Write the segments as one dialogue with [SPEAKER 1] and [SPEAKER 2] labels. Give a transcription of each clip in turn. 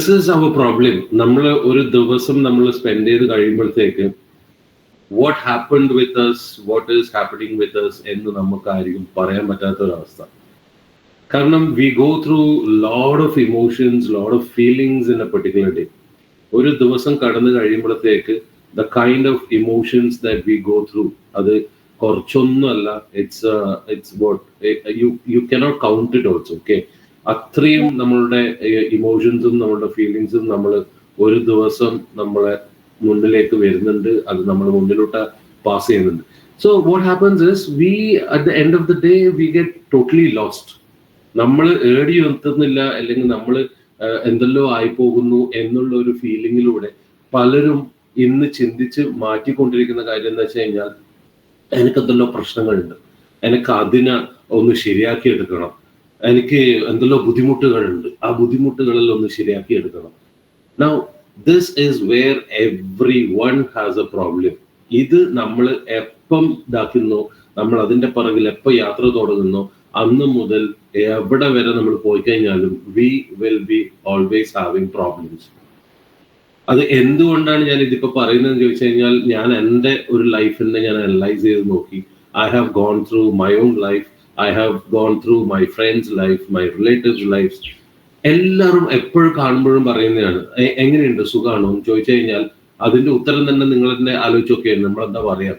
[SPEAKER 1] This is our problem. നമ്മൾ ഒരു ദിവസം നമ്മൾ സ്പെൻഡ് ചെയ്ത് കഴിയുമ്പോഴത്തേക്ക് what happened with us, what is happening with us എന്ന് നമുക്കായിരിക്കും പറയാൻ പറ്റാത്ത ഒരവസ്ഥ. കാരണം we go through load of emotions, load of feelings in a particular day. ഒരു ദിവസം കടന്നു കഴിയുമ്പോഴത്തേക്ക് the kind of emotions that we go through, അത് കുറച്ചൊന്നുമല്ല. It's what you cannot count it also. Okay, അത്രയും നമ്മളുടെ ഇമോഷൻസും നമ്മളുടെ ഫീലിങ്സും നമ്മൾ ഒരു ദിവസം നമ്മളെ മുന്നിലേക്ക് വരുന്നുണ്ട്, അത് നമ്മൾ മുന്നിലോട്ട് പാസ് ചെയ്യുന്നുണ്ട്. So what happens is we at the end of the day we get totally lost. നമ്മൾ ഏടി എത്തുന്നില്ല, അല്ലെങ്കിൽ നമ്മൾ എന്തെല്ലോ ആയിപ്പോകുന്നു എന്നുള്ള ഒരു ഫീലിങ്ങിലൂടെ പലരും ഇന്ന് ചിന്തിച്ച് മാറ്റിക്കൊണ്ടിരിക്കുന്ന കാര്യം എന്ന് വെച്ച് കഴിഞ്ഞാൽ, എനിക്കെന്തെല്ലോ പ്രശ്നങ്ങളുണ്ട്, എനിക്ക് അതിനെ ഒന്ന് ശരിയാക്കി എടുക്കണം, എനിക്ക് എന്തെല്ലോ ബുദ്ധിമുട്ടുകളുണ്ട്, ആ ബുദ്ധിമുട്ടുകളെല്ലാം ഒന്ന് ശരിയാക്കി എടുക്കണം. Now this is wear every one has A problem. ഇത് നമ്മൾ എപ്പം ഇതാക്കുന്നോ, നമ്മൾ അതിന്റെ പിറകിൽ എപ്പോൾ യാത്ര തുടങ്ങുന്നോ, അന്ന് മുതൽ എവിടെ വരെ നമ്മൾ പോയി കഴിഞ്ഞാലും we will be always having problems. അത് എന്തുകൊണ്ടാണ് ഞാൻ ഇതിപ്പോ പറയുന്നതെന്ന് ചോദിച്ചു കഴിഞ്ഞാൽ, ഞാൻ എൻ്റെ ഒരു ലൈഫിനെ ഞാൻ അനലൈസ് ചെയ്ത് നോക്കി. I have gone through my own life, I have gone through my friends life, my relatives life. എല്ലാവരും എപ്പോഴും കാണുമ്പോഴും പറയുന്നതാണ്, എങ്ങനെയുണ്ട്, സുഖമാണോ എന്ന് ചോദിച്ചു കഴിഞ്ഞാൽ അതിന്റെ ഉത്തരം തന്നെ നിങ്ങൾ തന്നെ ആലോചിച്ച് നോക്കിയാൽ നമ്മളെന്താ പറയാ,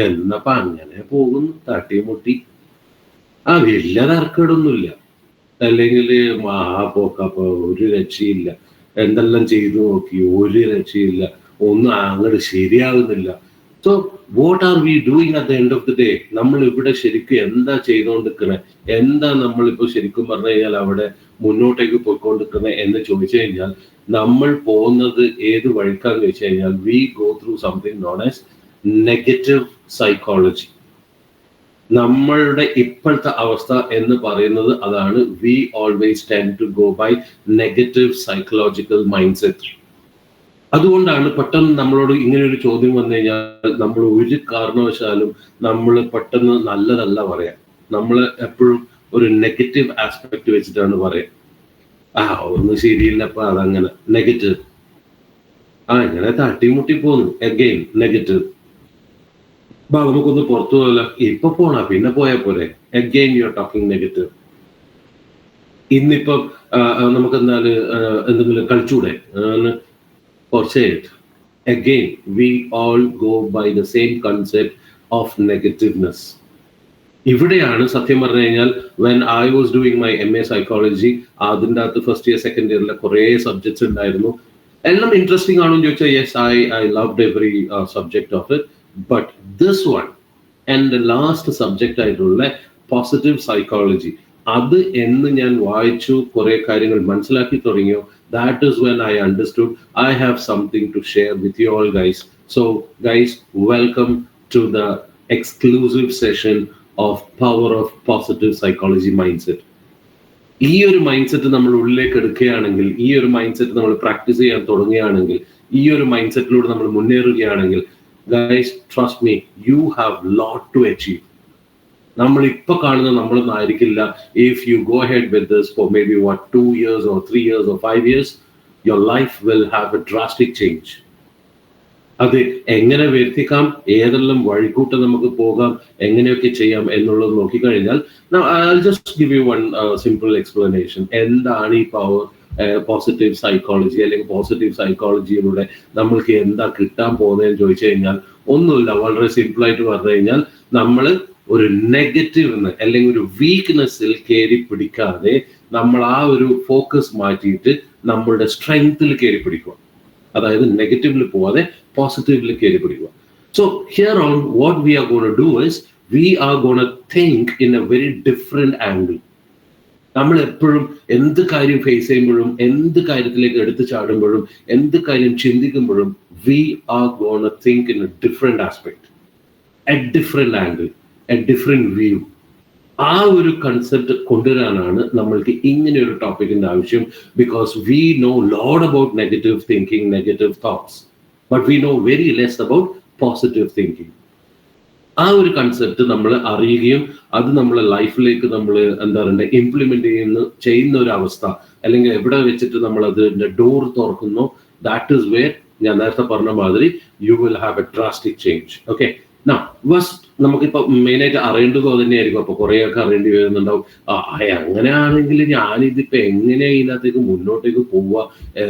[SPEAKER 1] എന്നപ്പ അങ്ങനെ പോകുന്നു, തട്ടിമുട്ടി, ആ വലിയ തർക്കേടൊന്നുമില്ല, അല്ലെങ്കിൽ പോക്കപ്പോ ഒരു രക്ഷയില്ല, എന്തെല്ലാം ചെയ്തു നോക്കി ഒരു രക്ഷയില്ല, ഒന്നും അങ്ങോട്ട് ശരിയാകുന്നില്ല. So what are we doing at the end of the day? നമ്മൾ ഇവിടെ ശരിക്കും എന്താ ചെയ്തുകൊണ്ടിരിക്കണേ, എന്താ നമ്മളിപ്പോ ശരിക്കും പറഞ്ഞു കഴിഞ്ഞാൽ അവിടെ മുന്നോട്ടേക്ക് പോയിക്കൊണ്ടിരിക്കുന്നത് എന്ന് ചോദിച്ചു കഴിഞ്ഞാൽ, നമ്മൾ പോകുന്നത് ഏത് വഴിക്കാന്ന് ചോദിച്ചു കഴിഞ്ഞാൽ, we go through something known as negative psychology. നമ്മളുടെ ഇപ്പോഴത്തെ അവസ്ഥ എന്ന് പറയുന്നത് അതാണ്. We always tend to go by negative psychological mind set. അതുകൊണ്ടാണ് പെട്ടെന്ന് നമ്മളോട് ഇങ്ങനെ ഒരു ചോദ്യം വന്നു കഴിഞ്ഞാൽ നമ്മൾ ഒരു കാരണവശാലും നമ്മൾ പെട്ടെന്ന് നല്ലതല്ല പറയാം. നമ്മൾ എപ്പോഴും ഒരു നെഗറ്റീവ് ആസ്പെക്ട് വെച്ചിട്ടാണ് പറയാം. ഒന്നും ശരിയില്ലപ്പ, അതങ്ങനെ നെഗറ്റീവ്, ഇങ്ങനെ തട്ടിമുട്ടി പോന്നു, അഗെയിൻ നെഗറ്റീവ്. നമുക്കൊന്ന് പുറത്തു പോകല, ഇപ്പൊ പോണ പിന്നെ പോയാൽ പോരെ, again you are talking negative. ഇന്നിപ്പം നമുക്ക് എന്തെങ്കിലും കളിച്ചൂടെ, again we all go by the same concept of negativeness. ഇവിടെയാണ് സത്യം പറഞ്ഞു കഴിഞ്ഞാൽ when I was doing my MA psychology, അതിൻ്റെ അകത്ത് ഫസ്റ്റ് ഇയർ സെക്കൻഡ് ഇയറിലെ കുറേ സബ്ജക്ട്സ് ഉണ്ടായിരുന്നു. എല്ലാം ഇൻട്രസ്റ്റിംഗ് ആണെന്ന് ചോദിച്ചാൽ yes, I loved every subject of it, but this one and the last subject ആയിട്ടുള്ള പോസിറ്റീവ് സൈക്കോളജി, അത് എന്ന് ഞാൻ വായിച്ചു കുറെ കാര്യങ്ങൾ മനസ്സിലാക്കി തുടങ്ങിയോ, that is when I understood I have something to share with you all guys. So guys, welcome to the exclusive session of power of positive psychology mindset. ഈ ഒരു മൈൻഡ് സെറ്റ് നമ്മൾ ഉള്ളിലേക്ക് എടുക്കുകയാണെങ്കിൽ, ഈ ഒരു മൈൻഡ് സെറ്റ് നമ്മൾ practice ചെയ്യാൻ തുടങ്ങുകയാണെങ്കിൽ, ഈ ഒരു മൈൻഡ് സെറ്റിലൂടെ നമ്മൾ മുന്നേറുകയാണെങ്കിൽ, guys trust me, you have lot to achieve. നമ്മൾ ഇപ്പൊ കാണുന്ന നമ്മളൊന്നും ആയിരിക്കില്ല. If you go ahead with this for maybe 2 years or 3 years or 5 years, your life will have a drastic change. അത് എങ്ങനെ വരുത്തിക്കാം, ഏതെല്ലാം വഴിക്കൂട്ടം നമുക്ക് പോകാം, എങ്ങനെയൊക്കെ ചെയ്യാം എന്നുള്ളത് നോക്കിക്കഴിഞ്ഞാൽ, I'll just give you one simple explanation. എന്താണ് ഈ പോസിറ്റീവ് സൈക്കോളജി, അല്ലെങ്കിൽ പോസിറ്റീവ് സൈക്കോളജിയിലൂടെ നമ്മൾക്ക് എന്താ കിട്ടാൻ പോകുന്നതെന്ന് ചോദിച്ചു കഴിഞ്ഞാൽ, ഒന്നുമില്ല, വളരെ സിമ്പിൾ ആയിട്ട് പറഞ്ഞു കഴിഞ്ഞാൽ, നമ്മൾ ഒരു നെഗറ്റീവ് അല്ലെങ്കിൽ ഒരു വീക്ക്നെസ്സിൽ കയറി പിടിക്കാതെ നമ്മൾ ആ ഒരു ഫോക്കസ് മാറ്റിയിട്ട് നമ്മളുടെ സ്ട്രെങ്ത്തിൽ കയറി പിടിക്കുക. അതായത് നെഗറ്റീവിൽ പോവാതെ പോസിറ്റീവിൽ കയറി പിടിക്കുക. So here on what we are gonna do is we are gonna think in a very different angle. നമ്മൾ എപ്പോഴും എന്ത് കാര്യം ഫേസ് ചെയ്യുമ്പോഴും, എന്ത് കാര്യത്തിലേക്ക് എടുത്തു ചാടുമ്പോഴും, എന്ത് കാര്യം ചിന്തിക്കുമ്പോഴും we are gonna think in a different aspect, a different angle, a different view. ആ ഒരു കൺസെപ്റ്റ് കൊണ്ടുവരാനാണ് നമ്മൾക്ക് ഇങ്ങനെ ഒരു ടോപ്പിക്കിന്റെ ആവശ്യം. Because we know load about negative thinking, negative thoughts, but we know very less about positive thinking. ആ ഒരു കൺസെപ്റ്റ് നമ്മൾ അറിയുകയും അത് നമ്മളെ ലൈഫിലേക്ക് നമ്മൾ എന്താ പറയുക ഇംപ്ലിമെന്റ് ചെയ്യുന്ന ഒരു അവസ്ഥ, അല്ലെങ്കിൽ എവിടെ വെച്ചിട്ട് നമ്മൾ അതിന്റെ ഡോർ തുറക്കുന്നു, ദാറ്റ് ഈസ് വേർ ഞാൻ നേരത്തെ പറഞ്ഞ മാതിരി you will have A drastic change. Okay, first നമുക്കിപ്പോ മെയിനായിട്ട് അറിയേണ്ടതോ തന്നെയായിരിക്കും. അപ്പൊ കുറേയൊക്കെ അറിയേണ്ടി വരുന്നുണ്ടാവും. അങ്ങനെയാണെങ്കിൽ ഞാനിതിപ്പോ എങ്ങനെയാ ഇതിനകത്തേക്ക് മുന്നോട്ടേക്ക് പോവുക,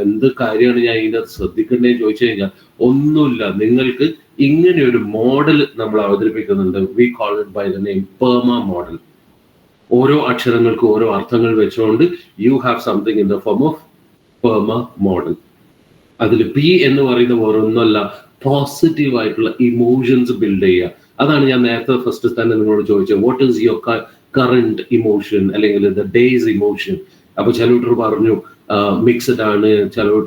[SPEAKER 1] എന്ത് കാര്യമാണ് ഞാൻ ഇതിനകത്ത് ശ്രദ്ധിക്കേണ്ടതെന്ന് ചോദിച്ചു കഴിഞ്ഞാൽ ഒന്നുമില്ല. നിങ്ങൾക്ക് ഇങ്ങനെ ഒരു മോഡൽ നമ്മൾ അവതരിപ്പിക്കുന്നുണ്ട്. We call it by the name PERMA model. ഓരോ അക്ഷരങ്ങൾക്ക് ഓരോ അർത്ഥങ്ങൾ വെച്ചുകൊണ്ട് you have something in the form of PERMA model. അതിൽ പി എന്ന് പറയുന്ന വേറൊന്നുമല്ല, പോസിറ്റീവ് ആയിട്ടുള്ള ഇമോഷൻസ് ബിൽഡ് ചെയ്യുക. അതാണ് ഞാൻ നേരത്തെ ഫസ്റ്റ് തന്നെ നിങ്ങളോട് ചോദിച്ചത്, what is your current emotion അല്ലെങ്കിൽ ദ ഡേയ്സ് ഇമോഷൻ. അപ്പൊ ചിലവർ പറഞ്ഞു മിക്സഡ് ആണ്, ചിലവർ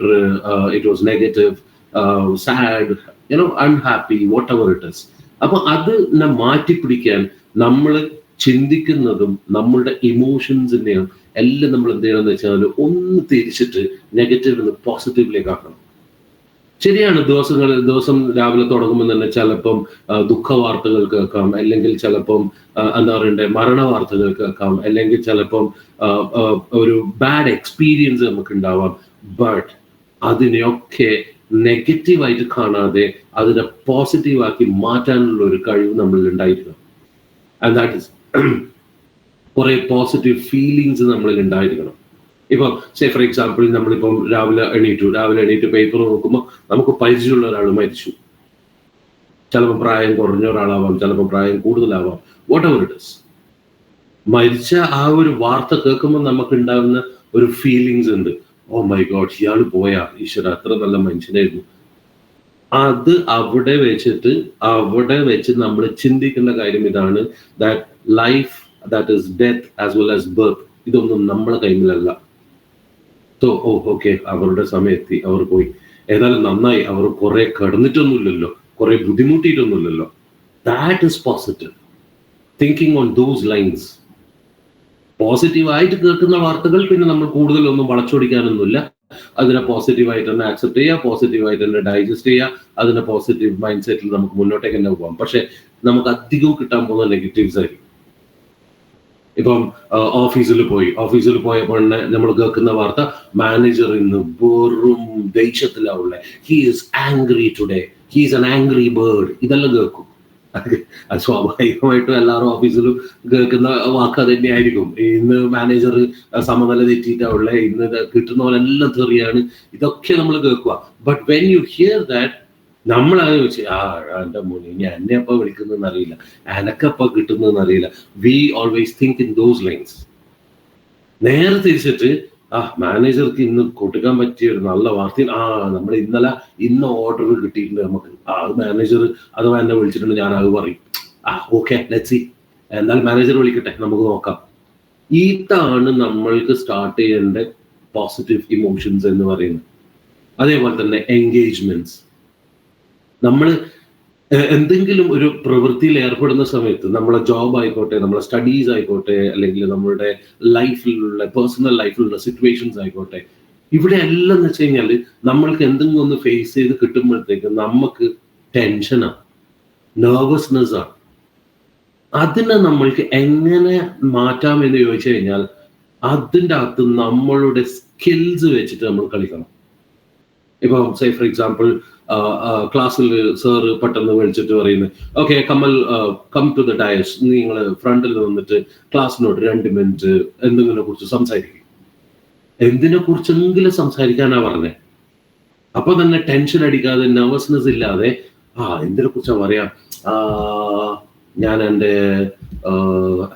[SPEAKER 1] it was negative, sad, unhappy, what ever it is. അപ്പൊ അതിനെ മാറ്റിപ്പിടിക്കാൻ നമ്മൾ ചിന്തിക്കുന്നതും നമ്മളുടെ ഇമോഷൻസിനെയും എല്ലാം നമ്മൾ എന്ത് ചെയ്യണമെന്ന് വെച്ചാൽ ഒന്ന് തിരിച്ചിട്ട് നെഗറ്റീവ് നിന്ന് പോസിറ്റീവിലേക്ക് ആക്കണം. ശരിയാണ്, ദിവസം രാവിലെ തുടങ്ങുമ്പോൾ തന്നെ ചിലപ്പം ദുഃഖ വാർത്തകൾ കേൾക്കാം, അല്ലെങ്കിൽ ചിലപ്പം എന്താ പറയണ്ടേ മരണ വാർത്തകൾ കേൾക്കാം, അല്ലെങ്കിൽ ചിലപ്പം ഒരു ബാഡ് എക്സ്പീരിയൻസ് നമുക്ക് ഉണ്ടാവാം. ബട്ട് അതിനെയൊക്കെ നെഗറ്റീവായിട്ട് കാണാതെ അതിനെ പോസിറ്റീവാക്കി മാറ്റാനുള്ള ഒരു കഴിവ് നമ്മളിൽ ഉണ്ടായിരിക്കണം. ആൻഡ് ദാറ്റ് ഇസ് കുറെ പോസിറ്റീവ് ഫീലിങ്സ് നമ്മളിൽ ഉണ്ടായിരിക്കണം. ഇപ്പം സേ ഫോർ എക്സാമ്പിൾ നമ്മളിപ്പം രാവിലെ എണീറ്റ് പേപ്പർ നോക്കുമ്പോൾ നമുക്ക് പരിചയമുള്ള ഒരാൾ മരിച്ചു. ചിലപ്പോൾ പ്രായം കുറഞ്ഞ ഒരാളാവാം, ചിലപ്പോൾ പ്രായം കൂടുതലാവാം, വാട്ട് എവർ ഇറ്റ് ഇസ്. മരിച്ച ആ ഒരു വാർത്ത കേൾക്കുമ്പോൾ നമുക്ക് ഉണ്ടാകുന്ന ഒരു ഫീലിങ്സ് ഉണ്ട്. ഓ മൈ ഗോഡ്, ഇയാൾ പോയാ, ഈശ്വര അത്ര നല്ല മനുഷ്യനായിരുന്നു. അത് അവിടെ വെച്ച് നമ്മൾ ചിന്തിക്കേണ്ട കാര്യം ഇതാണ്, that life, that is death as well as birth, ഇതൊന്നും നമ്മളെ കൈമിലല്ല. സോ ഓക്കെ, അവരുടെ സമയത്തി, അവർ പോയി, ഏതായാലും നന്നായി, അവർ കുറെ കടന്നിട്ടൊന്നുമില്ലല്ലോ, കുറെ ബുദ്ധിമുട്ടിയിട്ടൊന്നുമില്ലല്ലോ. That is positive thinking on those lines. പോസിറ്റീവായിട്ട് കേൾക്കുന്ന വാർത്തകൾ പിന്നെ നമ്മൾ കൂടുതലൊന്നും വളച്ചൊടിക്കാനൊന്നുമില്ല. അതിനെ പോസിറ്റീവായിട്ട് തന്നെ ആക്സെപ്റ്റ് ചെയ്യുക, പോസിറ്റീവായിട്ട് തന്നെ ഡൈജസ്റ്റ് ചെയ്യുക, അതിനെ പോസിറ്റീവ് മൈൻഡ് സെറ്റിൽ നമുക്ക് മുന്നോട്ടേക്ക് തന്നെ പോകാം. പക്ഷെ നമുക്ക് അധികവും കിട്ടാൻ പോകുന്ന നെഗറ്റീവ്സ് ആയിരിക്കും. ഇപ്പം ഓഫീസിൽ പോയപ്പോൾ നമ്മൾ കേൾക്കുന്ന വാർത്ത, മാനേജർ ഇന്ന് വെറും ദേഷ്യത്തിലാവുള്ള, he is angry today, he is an angry bird, ഇതെല്ലാം കേൾക്കും. അത് സ്വാഭാവികമായിട്ടും എല്ലാവരും ഓഫീസിലും കേൾക്കുന്ന വാക്ക് അത് തന്നെയായിരിക്കും. ഇന്ന് മാനേജർ സമനില തെറ്റിയിട്ടാവുള്ള, ഇന്ന് കിട്ടുന്ന പോലെല്ലാം തെറിയാണ്, ഇതൊക്കെ നമ്മൾ കേൾക്കുക. But when you here that, നമ്മളത് വെച്ച് എന്റെ മോനെ ഇനി എന്നെ എപ്പോ വിളിക്കുന്നതെന്ന് അറിയില്ല, എനക്കെപ്പോ കിട്ടുന്നതെന്ന് അറിയില്ല. We always think in those lines. നേരെ തിരിച്ചിട്ട് മാനേജർക്ക് ഇന്ന് കൊടുക്കാൻ പറ്റിയ ഒരു നല്ല വാർത്ത, നമ്മൾ ഇന്ന് ഓർഡർ കിട്ടിയിട്ടുണ്ട് നമുക്ക്, മാനേജർ അഥവാ എന്നെ വിളിച്ചിട്ടുണ്ട്, ഞാൻ അത് പറയും, ഓക്കെ ലെറ്റ്സ് സീ, എന്നാൽ മാനേജർ വിളിക്കട്ടെ, നമുക്ക് നോക്കാം. ഇതാണ് നമ്മൾക്ക് സ്റ്റാർട്ട് ചെയ്യേണ്ട പോസിറ്റീവ് ഇമോഷൻസ് എന്ന് പറയുന്നത്. അതേപോലെ തന്നെ എൻഗേജ്മെന്റ്സ്. നമ്മൾ എന്തെങ്കിലും ഒരു പ്രവൃത്തിയിൽ ഏർപ്പെടുന്ന സമയത്ത്, നമ്മളെ ജോബ് ആയിക്കോട്ടെ, നമ്മളെ സ്റ്റഡീസ് ആയിക്കോട്ടെ, അല്ലെങ്കിൽ നമ്മളുടെ ലൈഫിലുള്ള പേഴ്സണൽ ലൈഫിലുള്ള സിറ്റുവേഷൻസ് ആയിക്കോട്ടെ, ഇവിടെ എല്ലാം എന്ന് വെച്ച് കഴിഞ്ഞാൽ നമ്മൾക്ക് എന്തെങ്കിലും ഒന്ന് ഫേസ് ചെയ്ത് കിട്ടുമ്പോഴത്തേക്ക് നമുക്ക് ടെൻഷനാണ്, നെർവസ്നെസ് ആണ്. അതിനെ നമ്മൾക്ക് എങ്ങനെ മാറ്റാം എന്ന് ചോദിച്ചു കഴിഞ്ഞാൽ അതിൻ്റെ അകത്ത് നമ്മളുടെ സ്കിൽസ് വെച്ചിട്ട് നമ്മൾ കളിക്കണം. ഇപ്പം സേ ഫോർ എക്സാമ്പിൾ ക്ലാസ്സിൽ സാറ് പെട്ടെന്ന് വിളിച്ചിട്ട് പറയുന്നത്, okay Kamal, come to the dais, നിങ്ങൾ ഫ്രണ്ടിൽ നിന്നിട്ട് ക്ലാസ്സിനോട് 2 മിനിറ്റ് എന്തെങ്കിലും കുറിച്ച് സംസാരിക്കും. എന്തിനെ കുറിച്ചെങ്കിലും സംസാരിക്കാനാ പറഞ്ഞേ. അപ്പൊ തന്നെ ടെൻഷൻ അടിക്കാതെ, നെർവസ്നെസ് ഇല്ലാതെ, എന്തിനെ കുറിച്ചാ പറയാ, ഞാൻ എൻ്റെ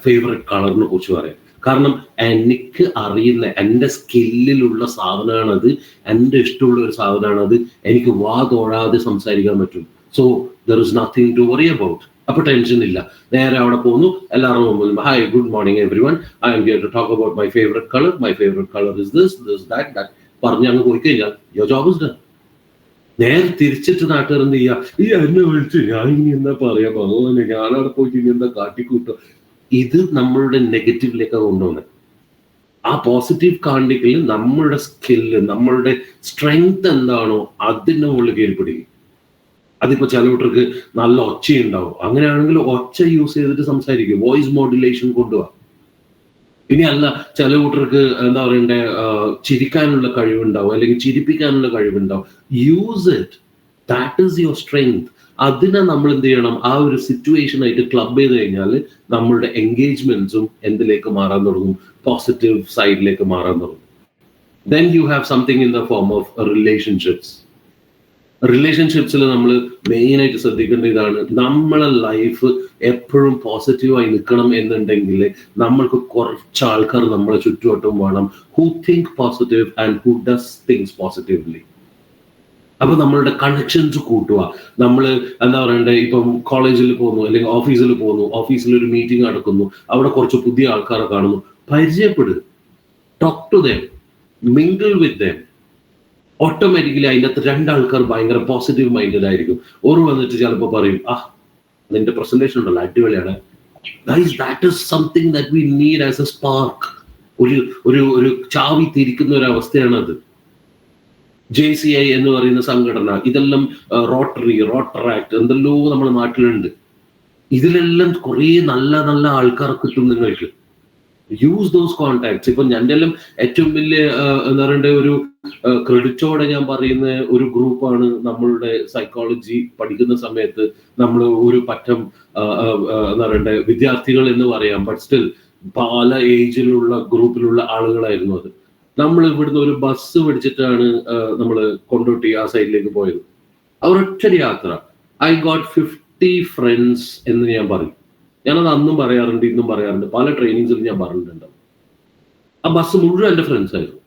[SPEAKER 1] ഫേവറേറ്റ് കളറിനെ കുറിച്ച് പറയാം. കാരണം എനിക്ക് അറിയുന്ന എൻ്റെ സ്കില്ലിലുള്ള സാധനമാണത്, എൻ്റെ ഇഷ്ടമുള്ള ഒരു സാധനമാണത്, എനിക്ക് വാ തോഴാതെ സംസാരിക്കാൻ പറ്റും. So there is nothing to worry about. അപ്പൊ ടെൻഷൻ ഇല്ല. നേരെ അവിടെ പോകുന്നു, എല്ലാവരും മുമ്പിൽ, hi good morning everyone, I am here to talk about my favourite colour, my favourite colour is this that പറഞ്ഞ് അങ്ങ് പോയി കഴിഞ്ഞാൽ യുവർ ജോബ് ഇസ് ഡൺ. നേരെ തിരിച്ചിട്ട് നാട്ടുകാർ എന്ത് ചെയ്യാ, എന്നെ വിളിച്ചു, ഞാൻ ഇനി എന്താ പറയാ, ഭഗവാനെ ഞാനവിടെ പോയിട്ട് ഇനി എന്താ കാട്ടിക്കൂട്ടോ. ഇത് നമ്മളുടെ നെഗറ്റീവിലേക്ക് കൊണ്ടുവന്നത്. ആ പോസിറ്റീവ് കാണിക്കൽ നമ്മളുടെ സ്കില്ല്, നമ്മളുടെ സ്ട്രെങ്ത് എന്താണോ അതിൻ്റെ മുകളിൽ കയറി പിടിക്കും. അതിപ്പോ ചില കൂട്ടർക്ക് നല്ല ഒച്ചയുണ്ടാവും. അങ്ങനെയാണെങ്കിൽ ഒച്ച യൂസ് ചെയ്തിട്ട് സംസാരിക്കും, വോയിസ് മോഡുലേഷൻ കൊണ്ടുപോവാ. ഇനി അല്ല, ചില കൂട്ടർക്ക് എന്താ പറയണ്ടേ, ചിരിക്കാനുള്ള കഴിവുണ്ടാവും, അല്ലെങ്കിൽ ചിരിപ്പിക്കാനുള്ള കഴിവുണ്ടാവും. Use it, that is your strength. അതിനെ നമ്മൾ എന്ത് ചെയ്യണം, ആ ഒരു സിറ്റുവേഷൻ ആയിട്ട് ക്ലബ് ചെയ്ത് കഴിഞ്ഞാൽ നമ്മളുടെ എൻഗേജ്മെന്റ്സും എന്തിലേക്ക് മാറാൻ തുടങ്ങും, പോസിറ്റീവ് സൈഡിലേക്ക് മാറാൻ തുടങ്ങും. Then you have something in the form of relationships. റിലേഷൻഷിപ്സിൽ നമ്മൾ മെയിനായിട്ട് ശ്രദ്ധിക്കേണ്ട ഇതാണ്, നമ്മളെ ലൈഫ് എപ്പോഴും പോസിറ്റീവായി നിൽക്കണം എന്നുണ്ടെങ്കിൽ നമ്മൾക്ക് കുറച്ച് ആൾക്കാർ നമ്മളെ ചുറ്റുവട്ടം വേണം, who think positive and who does things positively. അപ്പൊ നമ്മളുടെ കണക്ഷൻസ് കൂട്ടുക. നമ്മൾ എന്താ പറയണ്ടേ, ഇപ്പം കോളേജിൽ പോകുന്നു അല്ലെങ്കിൽ ഓഫീസിൽ പോകുന്നു, ഓഫീസിൽ ഒരു മീറ്റിംഗ് നടക്കുന്നു, അവിടെ കുറച്ച് പുതിയ ആൾക്കാരെ കാണുന്നു, പരിചയപ്പെടുക, talk to them, mingle with them. Automatically അതിൻ്റെ അകത്ത് രണ്ടാൾക്കാർ ഭയങ്കര പോസിറ്റീവ് മൈൻഡഡ് ആയിരിക്കും. ഒരു വന്നിട്ട് ചിലപ്പോൾ പറയും, നിന്റെ പ്രസന്റേഷൻ ഉണ്ടല്ലോ അടിപൊളിയാണ്. That is something that we need as A spark. ഒരു ചാവി തിരിക്കുന്ന ഒരു അവസ്ഥയാണ് അത്. JCI എന്ന് പറയുന്ന സംഘടന, ഇതെല്ലാം റോട്ടറാക്ട് എന്തെല്ലോ നമ്മുടെ നാട്ടിലുണ്ട്. ഇതിലെല്ലാം കുറേ നല്ല നല്ല ആൾക്കാർ കിട്ടും നിങ്ങൾക്ക്. Use those contacts. ഇപ്പൊ എൻ്റെ എല്ലാം ഏറ്റവും വലിയ എന്താ പറയണ്ടേ, ഒരു ക്രെഡിറ്റോടെ ഞാൻ പറയുന്ന ഒരു ഗ്രൂപ്പാണ് നമ്മളുടെ സൈക്കോളജി പഠിക്കുന്ന സമയത്ത് നമ്മൾ ഒരു പറ്റം എന്താ പറയണ്ടേ വിദ്യാർത്ഥികൾ എന്ന് പറയാം, ബട്ട് സ്റ്റിൽ പല ഏജിലുള്ള ഗ്രൂപ്പിലുള്ള ആളുകളായിരുന്നു അത്. നമ്മൾ ഇവിടുന്ന് ഒരു ബസ് പിടിച്ചിട്ടാണ് നമ്മൾ കൊണ്ടോട്ടി ആ സൈഡിലേക്ക് പോയത്. അവരൊറ്റ യാത്ര, ഐ ഗോട്ട് 50 ഫ്രണ്ട്സ് എന്ന് ഞാൻ പറയും. ഞാനത് അന്നും പറയാറുണ്ട്, ഇന്നും പറയാറുണ്ട്, പല ട്രെയിനിങ്സിലും ഞാൻ പറഞ്ഞിട്ടുണ്ട്. ആ ബസ് മുഴുവൻ എൻ്റെ ഫ്രണ്ട്സ് ആയിരുന്നു.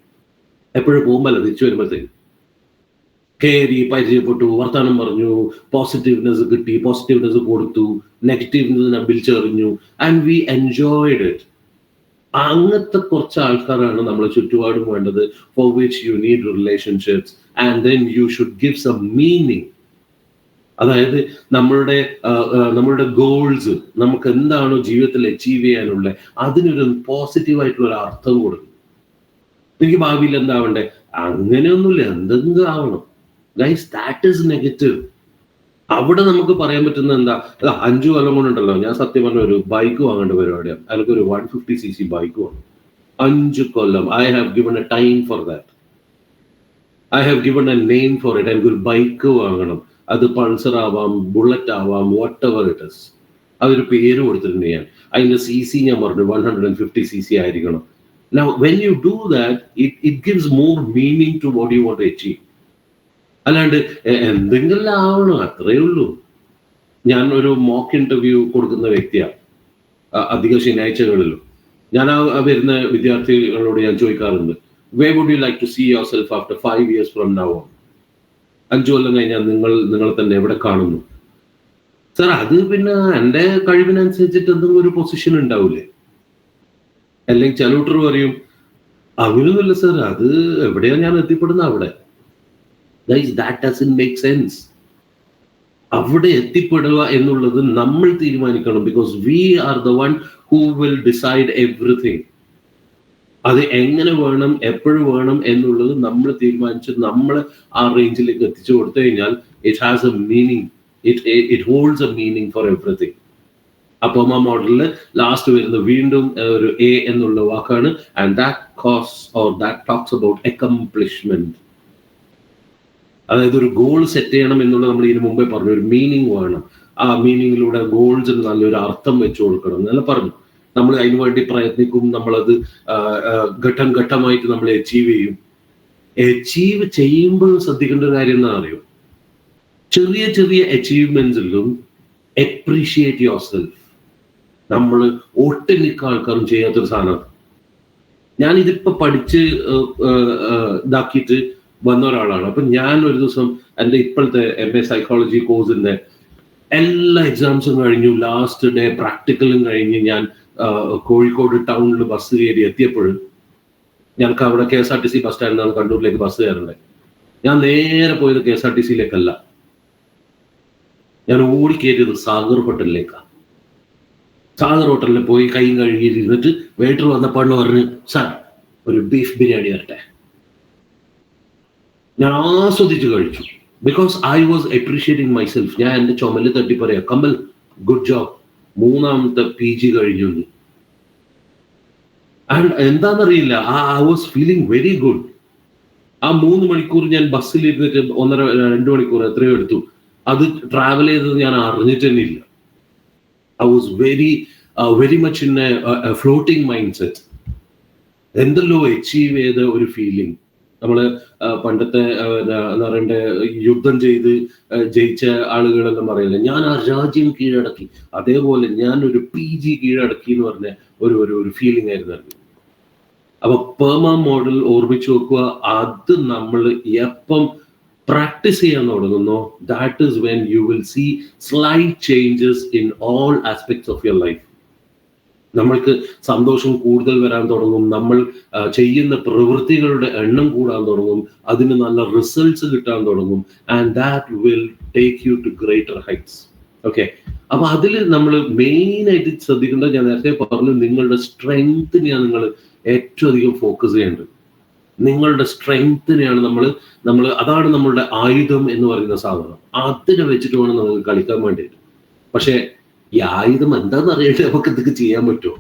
[SPEAKER 1] എപ്പോഴും പോകുമ്പോൾ തിരിച്ചു വരുമ്പോഴത്തേക്ക് കയറി പരിചയപ്പെട്ടു, വർത്തമാനം പറഞ്ഞു, പോസിറ്റീവ്നെസ് കിട്ടി, പോസിറ്റീവ്നെസ് കൊടുത്തു, നെഗറ്റീവ്നെസ് വിളിച്ചെറിഞ്ഞു, ആൻഡ് വി എൻജോയ്ഡ് ഇറ്റ്. അങ്ങനത്തെ കുറച്ച് ആൾക്കാരാണ് നമ്മളെ ചുറ്റുപാടും വേണ്ടത്, for which you need relationships and then you should give some meaning. അതായത് നമ്മളുടെ ഗോൾസ്, നമുക്ക് എന്താണോ ജീവിതത്തിൽ അച്ചീവ് ചെയ്യാനുള്ളത്, അതിനൊരു പോസിറ്റീവായിട്ടുള്ള ഒരു അർത്ഥം കൊടുക്കും. എനിക്ക് ഭാവിയിൽ എന്താവണ്ടേ, അങ്ങനെയൊന്നുമില്ല, എന്തെങ്കിലും ആവണം. Guys, that is negative. അവിടെ നമുക്ക് പറയാൻ പറ്റുന്ന എന്താ, 5 കൊല്ലം കൊണ്ടുണ്ടല്ലോ, ഞാൻ സത്യം പറഞ്ഞ ഒരു ബൈക്ക് വാങ്ങേണ്ട പരിപാടിയാണ്. അതിലൊക്കെ ഒരു 150cc ബൈക്ക് വാങ്ങും. 5 കൊല്ലം. I have given a time for that. I have given a name for it. എനിക്കൊരു ബൈക്ക് വാങ്ങണം. അത് പൾസർ ആവാം, ബുള്ളറ്റ് ആവാം, വാട്ട് എവർ ഇറ്റ് ഇസ്. അതൊരു പേര് കൊടുത്തിട്ടുണ്ട് ഞാൻ. അതിന്റെ CC ഞാൻ പറഞ്ഞു 150cc ആയിരിക്കണം. Now when you do that, it gives more meaning to what you want to achieve. അല്ലാണ്ട് എന്തെങ്കിലും ആവണം, അത്രയേ ഉള്ളൂ. ഞാൻ ഒരു മോക്ക് ഇന്റർവ്യൂ കൊടുക്കുന്ന വ്യക്തിയാണ് അധിക ശനിയാഴ്ചകളിലും. ഞാൻ വരുന്ന വിദ്യാർത്ഥികളോട് ഞാൻ ചോദിക്കാറുണ്ട്, where would you like to see yourself after 5 years from now on? 5 കൊല്ലം കഴിഞ്ഞാൽ നിങ്ങളെ തന്നെ എവിടെ കാണുന്നു? സാർ, അത് പിന്നെ എൻ്റെ കഴിവിനനുസരിച്ചിട്ട് എന്തെങ്കിലും ഒരു പൊസിഷൻ ഉണ്ടാവില്ലേ? അല്ലെങ്കിൽ ചിലൂട്ടർ പറയും, അങ്ങനെയൊന്നുമില്ല സാർ, അത് എവിടെയാ ഞാൻ എത്തിപ്പെടുന്ന അവിടെ. That doesn't make sense. അവിടെ എത്തിപ്പെടുക എന്നുള്ളത് നമ്മൾ തീരുമാനിക്കണം, because we are the one who will decide everything. അത് എങ്ങനെ വേണം, എപ്പോഴും വേണം എന്നുള്ളത് നമ്മൾ തീരുമാനിച്ച് നമ്മൾ ആ റേഞ്ചിലേക്ക് എത്തിച്ചു കൊടുത്തു കഴിഞ്ഞാൽ it has a meaning. It holds a meaning for everything. അപ്പോമ മോഡലിൽ ലാസ്റ്റ് വരുന്ന വീണ്ടും ഒരു A എന്നുള്ള വാക്കാണ്. And that cause or that talks about accomplishment. അതായത് ഒരു ഗോൾ സെറ്റ് ചെയ്യണം എന്നുള്ളത് നമ്മൾ ഇതിനു മുമ്പേ പറഞ്ഞു. ഒരു മീനിങ് വേണം. ആ മീനിങ്ങിലൂടെ ഗോൾസിന് നല്ലൊരു അർത്ഥം വെച്ചു കൊടുക്കണം എന്നെല്ലാം പറഞ്ഞു. നമ്മൾ അതിനു വേണ്ടി പ്രയത്നിക്കും. നമ്മളത് ഘട്ടം ഘട്ടമായിട്ട് നമ്മൾ അച്ചീവ് ചെയ്യും. അച്ചീവ് ചെയ്യുമ്പോൾ ശ്രദ്ധിക്കേണ്ട ഒരു കാര്യം എന്താ അറിയോ, ചെറിയ ചെറിയ അച്ചീവ്മെന്റ്സിലും അപ്രീഷിയേറ്റ് യുവർ സെൽഫ്. നമ്മൾ ഒട്ടുമിക്ക ആൾക്കാരും ചെയ്യാത്തൊരു സാധനമാണ്. ഞാനിതിപ്പോ പഠിച്ച് ഇതാക്കിയിട്ട് വന്ന ഒരാളാണ്. അപ്പൊ ഞാൻ ഒരു ദിവസം എൻ്റെ ഇപ്പോഴത്തെ MA സൈക്കോളജി കോഴ്സിന്റെ എല്ലാ എക്സാംസും കഴിഞ്ഞു, ലാസ്റ്റ് ഡേ പ്രാക്ടിക്കലും കഴിഞ്ഞ് ഞാൻ കോഴിക്കോട് ടൗണിൽ ബസ് കയറി എത്തിയപ്പോഴും, ഞങ്ങൾക്ക് അവിടെ KSRTC ബസ് സ്റ്റാൻഡിലാണ് കണ്ണൂരിലേക്ക് ബസ് കയറേണ്ടത്. ഞാൻ നേരെ പോയത് KSRTCയിലേക്കല്ല, ഞാൻ ഓടിക്കയറിയത് സാഗർ ഹോട്ടലിലേക്കാണ്. സാഗർ ഹോട്ടലിൽ പോയി കൈയും കഴുകിയിരുന്നിട്ട് വെയിറ്റർ വന്നപ്പോൾ പറഞ്ഞു, സാർ ഒരു ബീഫ് ബിരിയാണി വരട്ടെ. ഞാൻ ആസ്വദിച്ച് കഴിച്ചു. Because I was appreciating myself. ഞാൻ എൻ്റെ ചുമല് തട്ടി പറയാം, കമൽ ഗുഡ് ജോബ്, 3ാമത്തെ PG കഴിഞ്ഞു. ആൻഡ് എന്താണെന്നറിയില്ല, I was feeling very good. ആ 3 മണിക്കൂർ ഞാൻ ബസ്സിൽ ഇരുന്നിട്ട് 1.5-2 മണിക്കൂർ എത്രയോ എടുത്തു, അത് ട്രാവൽ ചെയ്തത് ഞാൻ അറിഞ്ഞിട്ട് തന്നെ ഇല്ല. I was very much in A floating mind set. എന്തെല്ലോ അച്ചീവ് ചെയ്ത ഒരു ഫീലിംഗ്. നമ്മള് പണ്ടത്തെ എന്താ പറയണ്ടേ, യുദ്ധം ചെയ്ത് ജയിച്ച ആളുകളെല്ലാം പറയില്ല, ഞാൻ ആ രാജ്യം കീഴടക്കി, അതേപോലെ ഞാൻ ഒരു PG കീഴടക്കി എന്ന് പറഞ്ഞ ഒരു ഫീലിംഗ് ആയിരുന്നു. അപ്പൊ പെർമ മോഡൽ ഓർമ്മിച്ചു വെക്കുക. അത് നമ്മൾ എപ്പം പ്രാക്ടീസ് ചെയ്യാൻ തുടങ്ങുന്നു, that is when you will see slight changes in all aspects of your life. നമ്മൾക്ക് സന്തോഷം കൂടുതൽ വരാൻ തുടങ്ങും, നമ്മൾ ചെയ്യുന്ന പ്രവൃത്തികളുടെ എണ്ണം കൂടാൻ തുടങ്ങും, അതിന് നല്ല റിസൾട്ട്സ് കിട്ടാൻ തുടങ്ങും. And that will take you to greater heights. Okay, അപ്പൊ അതിൽ നമ്മൾ മെയിൻ ആയിട്ട് ശ്രദ്ധിക്കേണ്ടത്, ഞാൻ നേരത്തെ പറഞ്ഞു, നിങ്ങളുടെ സ്ട്രെങ്ത്തിനെയാണ് നിങ്ങൾ ഏറ്റവും അധികം ഫോക്കസ് ചെയ്യേണ്ടത്. നിങ്ങളുടെ സ്ട്രെങ്ത്തിനെയാണ് നമ്മൾ അതാണ് നമ്മളുടെ ആയുധം എന്ന് പറയുന്ന സാധനം. അതിനെ വെച്ചിട്ട് വേണം നമുക്ക് കളിക്കാൻ വേണ്ടിയിട്ട്. പക്ഷെ ഈ ആയുധം എന്താന്ന് അറിയാണ്ട് നമുക്ക് എന്തൊക്കെ ചെയ്യാൻ പറ്റുമോ?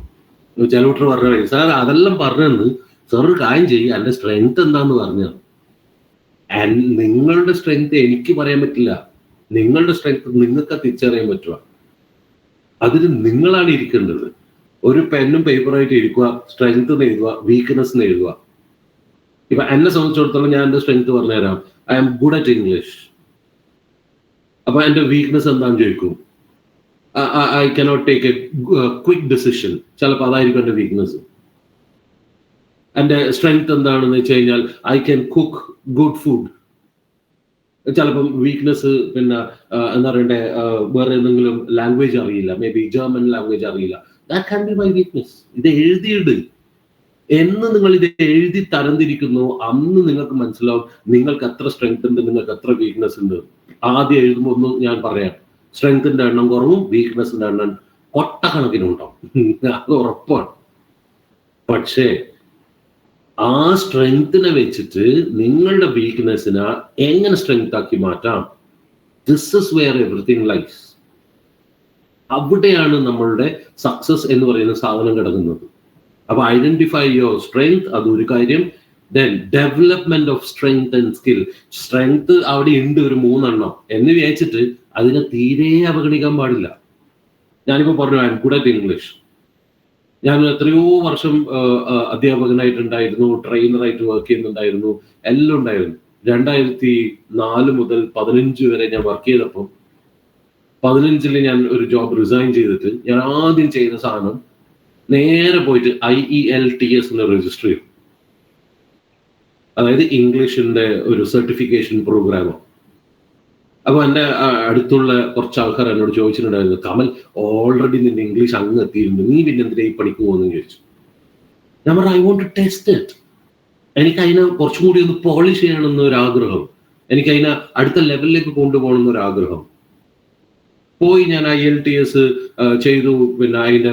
[SPEAKER 1] ചില കൂട്ടർ പറഞ്ഞ സാർ അതെല്ലാം പറഞ്ഞെന്ന്, സാർ ഒരു കാര്യം ചെയ്യുക, എൻ്റെ സ്ട്രെങ്ത് എന്താന്ന് പറഞ്ഞാൽ. നിങ്ങളുടെ സ്ട്രെങ്ത് എനിക്ക് പറയാൻ പറ്റില്ല, നിങ്ങളുടെ സ്ട്രെങ്ത് നിങ്ങൾക്ക് തിരിച്ചറിയാൻ പറ്റുക. അതിന് നിങ്ങളാണ് ഇരിക്കേണ്ടത്. ഒരു പെന്നും പേപ്പറായിട്ട് ഇരിക്കുക, സ്ട്രെങ്ത് എഴുതുക, വീക്ക്നെസ് എഴുതുക. ഇപ്പൊ എന്നെ സംബന്ധിച്ചിടത്തോളം ഞാൻ എൻ്റെ സ്ട്രെങ്ത് പറഞ്ഞുതരാം. I am good at English. അപ്പൊ എൻ്റെ വീക്ക്നെസ് എന്താണെന്ന് ചോദിക്കും, I cannot take a quick decision. ചിലപ്പോൾ അതായിരിക്കും എൻ്റെ വീക്ക്നെസ്. എൻ്റെ സ്ട്രെങ്ത് എന്താണെന്ന് വെച്ച് കഴിഞ്ഞാൽ I can cook good food. ചിലപ്പം വീക്ക്നെസ് പിന്നെ എന്താ പറയണ്ടേ, വേറെ എന്തെങ്കിലും ലാംഗ്വേജ് അറിയില്ല, മേ ബി ജർമ്മൻ ലാംഗ്വേജ് അറിയില്ല. That can be my weakness. ഇത് എഴുതിയിട് എന്ന് നിങ്ങൾ ഇത് എഴുതി തരംതിരിക്കുന്നു, അന്ന് നിങ്ങൾക്ക് മനസ്സിലാവും നിങ്ങൾക്ക് എത്ര സ്ട്രെങ്ത് ഉണ്ട്, നിങ്ങൾക്ക് എത്ര വീക്ക്നെസ് ഉണ്ട്. ആദ്യം എഴുതുമ്പോൾ ഒന്നും ഞാൻ പറയാം, സ്ട്രെങ്ത്തിന്റെ എണ്ണം കുറവും വീക്ക്നെസിന്റെ എണ്ണം കൊട്ടക്കണക്കിനുണ്ടാവും, അത് ഉറപ്പാണ്. പക്ഷേ ആ സ്ട്രെങ്ത്തിനെ വെച്ചിട്ട് നിങ്ങളുടെ വീക്ക്നെസ്സിനെ എങ്ങനെ സ്ട്രെങ്ത് ആക്കി മാറ്റാം, this is where everything lies. അവിടെയാണ് നമ്മളുടെ സക്സസ് എന്ന് പറയുന്ന സാധനം കിടക്കുന്നത്. അപ്പൊ ഐഡന്റിഫൈ യുവർ സ്ട്രെങ്ത്, അതൊരു കാര്യം. Then development of strength and skill. Strength അവിടെ ഉണ്ട് ഒരു 3 എണ്ണം എന്ന് വിചാരിച്ചിട്ട് അതിനെ തീരെ അവഗണിക്കാൻ പാടില്ല. ഞാനിപ്പോ പറഞ്ഞു I M good at English. ഞാൻ എത്രയോ വർഷം അധ്യാപകനായിട്ടുണ്ടായിരുന്നു, ട്രെയിനറായിട്ട് വർക്ക് ചെയ്യുന്നുണ്ടായിരുന്നു, എല്ലാം ഉണ്ടായിരുന്നു. 2004 മുതൽ 15 വരെ ഞാൻ വർക്ക് ചെയ്തപ്പോൾ 15 ഞാൻ ഒരു ജോബ് റിസൈൻ ചെയ്തിട്ട് ഞാൻ ആദ്യം ചെയ്ത സാധനം നേരെ പോയിട്ട് IELTS രജിസ്റ്റർ ചെയ്തു. അതായത് ഇംഗ്ലീഷിന്റെ ഒരു സർട്ടിഫിക്കേഷൻ പ്രോഗ്രാമോ. അപ്പൊ എൻ്റെ അടുത്തുള്ള കുറച്ച് ആൾക്കാർ എന്നോട് ചോദിച്ചിട്ടുണ്ടായിരുന്നു, കമൽ ഓൾറെഡി നിന്റെ ഇംഗ്ലീഷ് അങ്ങ് എത്തിയിട്ടുണ്ട്, നീ പിന്നെ എന്തിനാ ഈ പണിക്ക് പോകുന്നു ചോദിച്ചു. ഞാൻ പറഞ്ഞു I want to test it. എനിക്ക് അതിനെ കുറച്ചും കൂടി ഒന്ന് പോളിഷ് ചെയ്യണമെന്നൊരു ആഗ്രഹം, എനിക്ക് അതിനെ അടുത്ത ലെവലിലേക്ക് കൊണ്ടുപോകണമെന്നൊരു ആഗ്രഹം. പോയി ഞാൻ IELTS ചെയ്തു, പിന്നെ അതിന്റെ